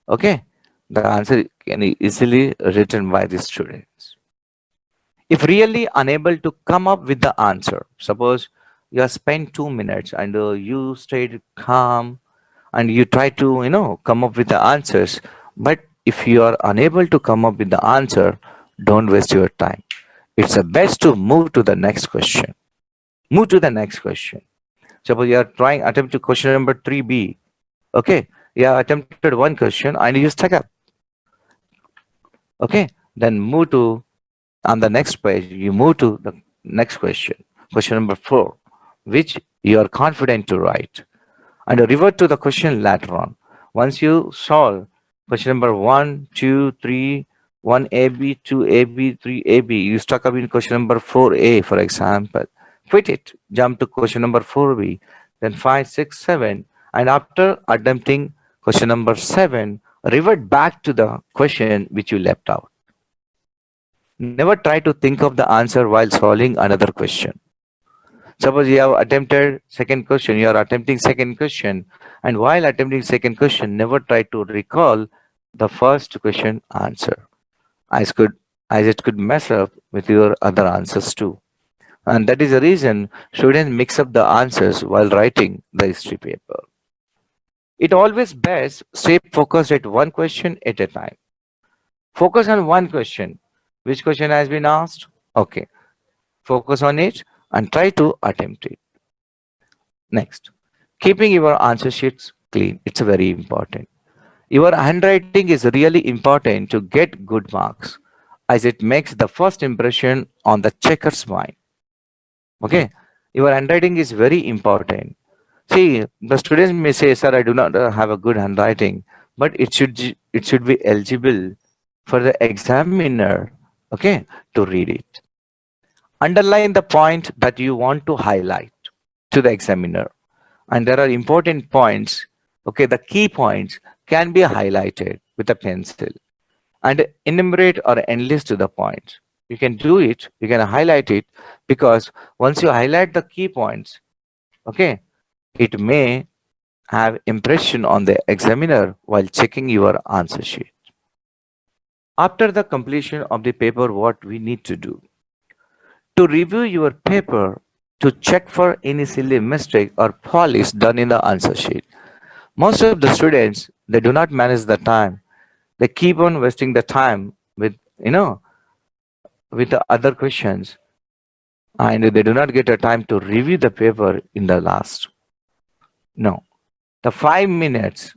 Okay, the answer can be easily written by the students. If really unable to come up with the answer, suppose you have spent 2 minutes and you stayed calm and you try to come up with the answers, but if you are unable to come up with the answer, don't waste your time. It's the best to move to the next question. Move to the next question. Suppose you are trying attempt to question number 3B. Okay, you have attempted one question and you stuck up. Okay, then move to on the next page, you move to the next question, question number 4, which you are confident to write, and revert to the question later on. Once you solve question number 1, 2, 3, 1AB, 2AB, 3AB, you stuck up in question number 4A, for example. Quit it, jump to question number 4B, then 5, 6, 7, and after attempting question number 7, revert back to the question which you left out. Never try to think of the answer while solving another question. Suppose you have attempted second question, you are attempting second question, and while attempting second question, never try to recall the first question answer, as it could mess up with your other answers too. And that is the reason students mix up the answers while writing the history paper. It always best stay focused at one question at a time. Focus on one question. Which question has been asked? Okay. Focus on it and try to attempt it. Next, keeping your answer sheets clean. It's very important. Your handwriting is really important to get good marks as it makes the first impression on the checker's mind. Okay, your handwriting is very important. See, the students may say, "Sir, I do not have a good handwriting," but it should be eligible for the examiner, okay, to read it. Underline the point that you want to highlight to the examiner, and there are important points. Okay, the key points can be highlighted with a pencil and enumerate or enlist to the points. You can do it. You can highlight it because once you highlight the key points, okay, it may have impression on the examiner while checking your answer sheet. After the completion of the paper, what we need to do? To review your paper to check for any silly mistake or polish done in the answer sheet. Most of the students, they do not manage the time. They keep on wasting the time with, with the other questions, and they do not get a time to review the paper in the last. No. The 5 minutes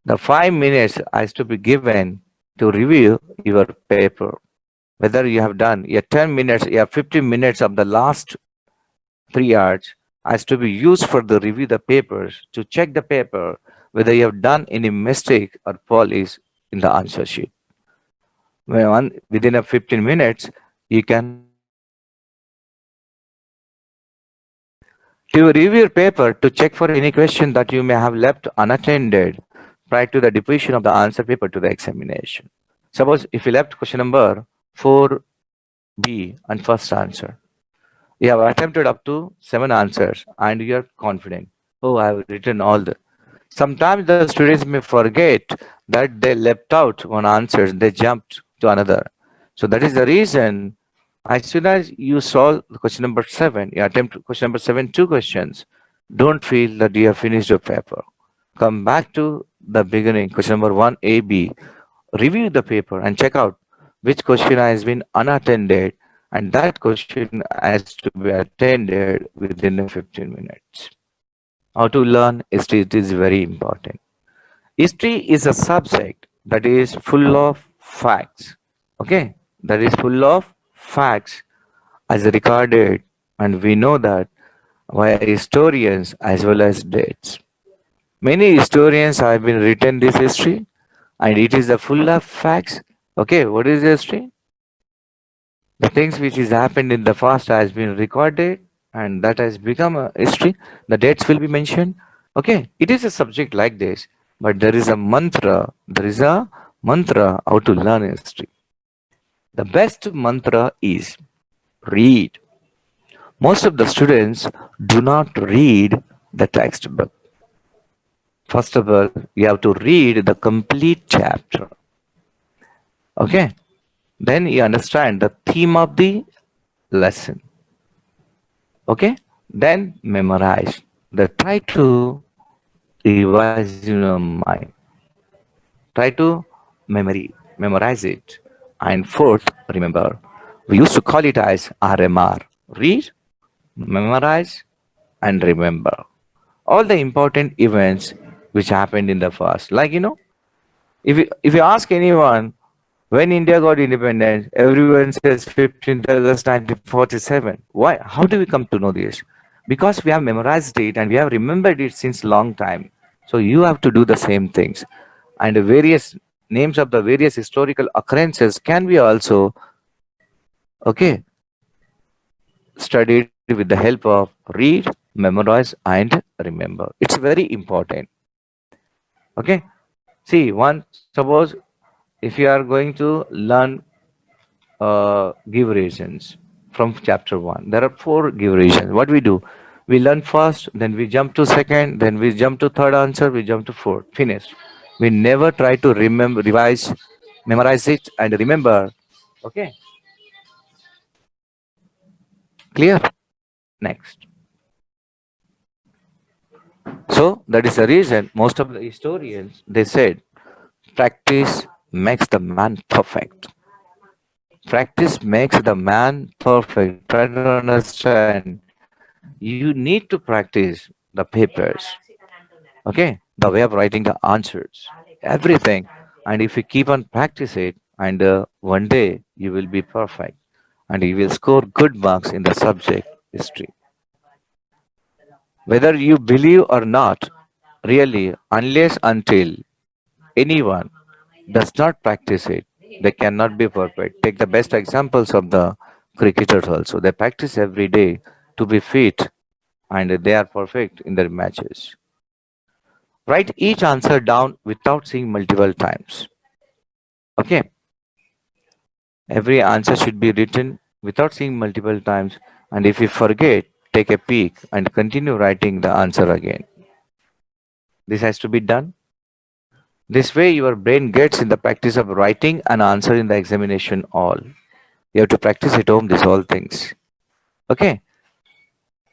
The 5 minutes has to be given to review your paper. Whether you have done 10 minutes, 15 minutes of the last 3 hours has to be used for the review the papers to check the paper whether you have done any mistake or polish in the answer sheet. Within a 15 minutes, you can to review your paper to check for any question that you may have left unattended prior to the deposition of the answer paper to the examination. Suppose if you left question number 4B and first answer, you have attempted up to 7 answers and you are confident. Oh, I have written all the. Sometimes the students may forget that they left out one answer, they jumped to another. So that is the reason as soon as you solve question number 7, you attempt question number 7, 2 questions, don't feel that you have finished your paper. Come back to the beginning, question number 1, A, B. Review the paper and check out which question has been unattended, and that question has to be attended within 15 minutes. How to learn history, it is very important. History is a subject that is full of facts. Okay, that is full of facts as recorded, and we know that via historians as well as dates. Many historians have been written this history, and it is a full of facts. Okay, what is history? The things which has happened in the past has been recorded, and that has become a history. The dates will be mentioned. Okay, it is a subject like this, but there is a mantra. There is a mantra how to learn history. The best mantra is read. Most of the students do not read the textbook. First of all, you have to read the complete chapter. Okay? Then you understand the theme of the lesson. Okay? Then memorize. Try to revise in your mind. Try to memorize it. And fourth, remember, we used to call it as RMR. Read, memorize, and remember all the important events which happened in the past. Like, if you ask anyone when India got independence, everyone says 15th August 1947. Why? How do we come to know this? Because we have memorized it and we have remembered it since long time. So you have to do the same things. And the various names of the various historical occurrences can be also, okay, studied with the help of read, memorize, and remember. It's very important. Okay. See, suppose if you are going to learn give reasons from chapter 1, there are 4 give reasons. What we do, we learn first, then we jump to second, then we jump to third answer, we jump to fourth, finish. We never try to remember, revise, memorize it and remember. Okay, clear? Next. So that is the reason most of the historians, they said practice makes the man perfect. Practice makes the man perfect. Try to understand. You need to practice the papers. Okay, the way of writing the answers. everything. And if you keep on practice it, and one day you will be perfect, and you will score good marks in the subject history. Whether you believe or not, really, unless until anyone does not practice it, they cannot be perfect. Take the best examples of the cricketers also. They practice every day to be fit, and they are perfect in their matches. Write each answer down without seeing multiple times. Okay, every answer should be written without seeing multiple times, and if you forget, take a peek and continue writing the answer again. This has to be done. This way, your brain gets in the practice of writing an answer in the examination all. You have to practice at home these all things. Okay.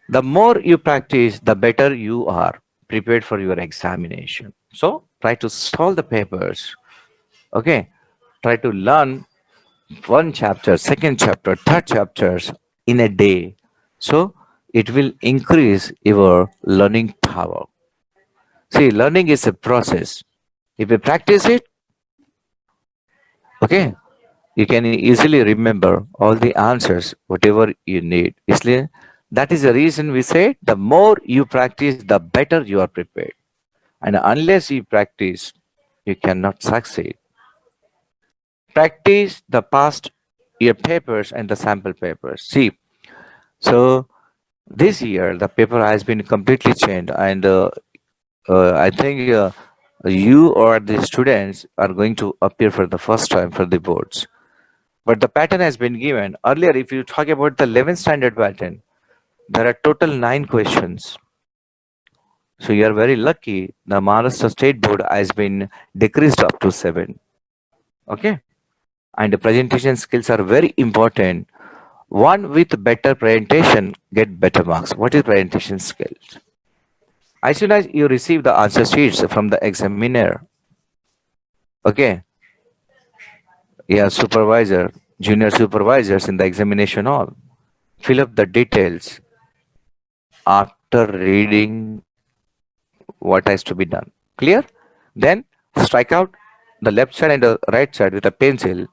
The more you practice, the better you are prepared for your examination. So try to solve the papers. Okay. Try to learn one chapter, second chapter, third chapters in a day. So it will increase your learning power. See, learning is a process. If you practice it, okay, you can easily remember all the answers, whatever you need. Isliye, that is the reason we say the more you practice, the better you are prepared. And unless you practice, you cannot succeed. Practice the past year papers and the sample papers. See, so this year the paper has been completely changed, and I think you or the students are going to appear for the first time for the boards. But the pattern has been given. Earlier, if you talk about the 11th standard pattern, there are total 9 questions. So you are very lucky. The Maharashtra State Board has been decreased up to 7. Okay. And the presentation skills are very important. One with better presentation get better marks. What is presentation skills? As soon as you receive the answer sheets from the examiner, okay, yeah, supervisor, junior supervisors in the examination hall, fill up the details after reading what has to be done. Clear? Then strike out the left side and the right side with a pencil.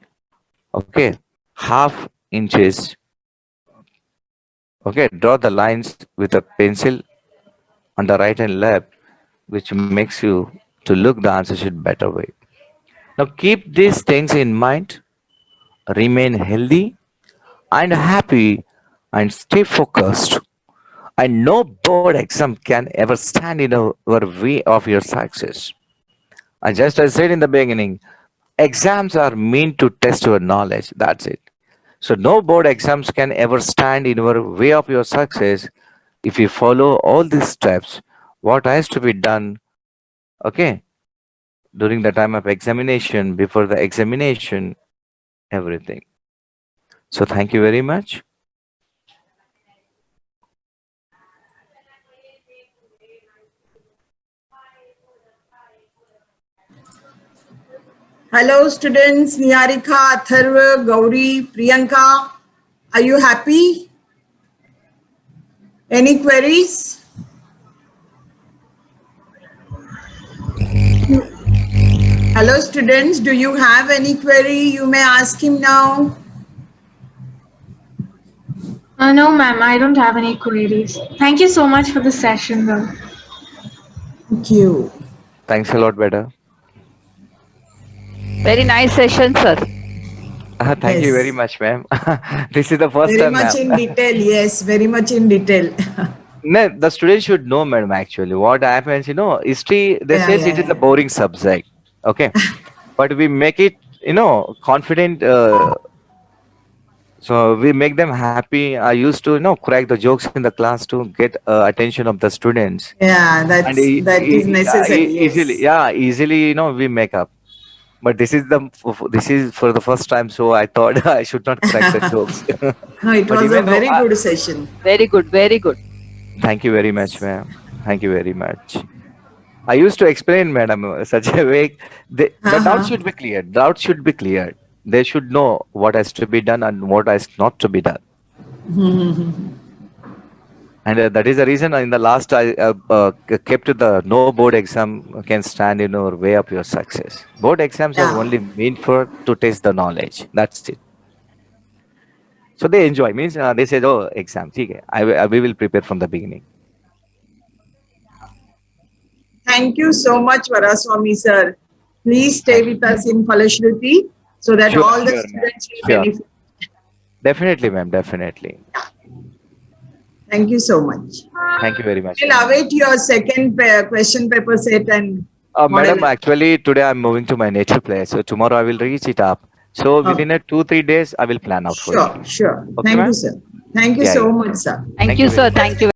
Okay, half inches. Okay, draw the lines with a pencil on the right and left, which makes you to look the answer sheet better way. Now keep these things in mind. Remain healthy and happy, and stay focused. And no board exam can ever stand in our way of your success. And just as I said in the beginning, exams are meant to test your knowledge. That's it. So no board exams can ever stand in your way of your success if you follow all these steps. What has to be done, okay, during the time of examination, before the examination, everything. So thank you very much. Hello, students. Niharika, Atharva, Gauri, Priyanka. Are you happy? Any queries? Hello, students. Do you have any query? You may ask him now. No, ma'am, I don't have any queries. Thank you so much for the session, though. Thank you. Thanks a lot, Beta. Very nice session, sir. Thank you very Yes. much, ma'am. This is the first Very time, much ma'am. in detail. Yes, very much in detail. No, the students should know, madam, actually. What happens, history, they Yeah, says it is a yeah, boring subject. Okay. But we make it, confident. So we make them happy. I used to, crack the jokes in the class to get attention of the students. yeah. And That is necessary. easily, Yes. yeah, easily, we make up. But this is for the first time, so I thought I should not crack the jokes. No, it But was a even though, very good session. Very good, very good. thank you very much, ma'am. Thank you very much. I used to explain, madam, such a way. The doubt Uh-huh. should be cleared. Doubt should be cleared. They should know what has to be done and what has not to be done. And that is the reason in the last I kept the no board exam can stand in your way of your success. Board exams are Yeah. only meant for to test the knowledge. That's it. So they enjoy. Means they say, oh, exam. Okay, we will prepare from the beginning. Thank you so much, Varaswamy sir. Please stay with us in Falashruti so that Sure, all the sure, ma'am. students will Sure. benefit. Definitely, ma'am. Definitely. Thank you so much. Thank you very much. We'll await your second question paper set and Madam, model. actually, today I'm moving to my native place. So tomorrow I will reach it up. So Okay. within a 2-3 days, I will plan out for Sure, you. sure. Okay, Thank ma'am? you, sir. Thank you Yeah, so yeah. much, sir. Thank Thank you, you very sir. much. Thank you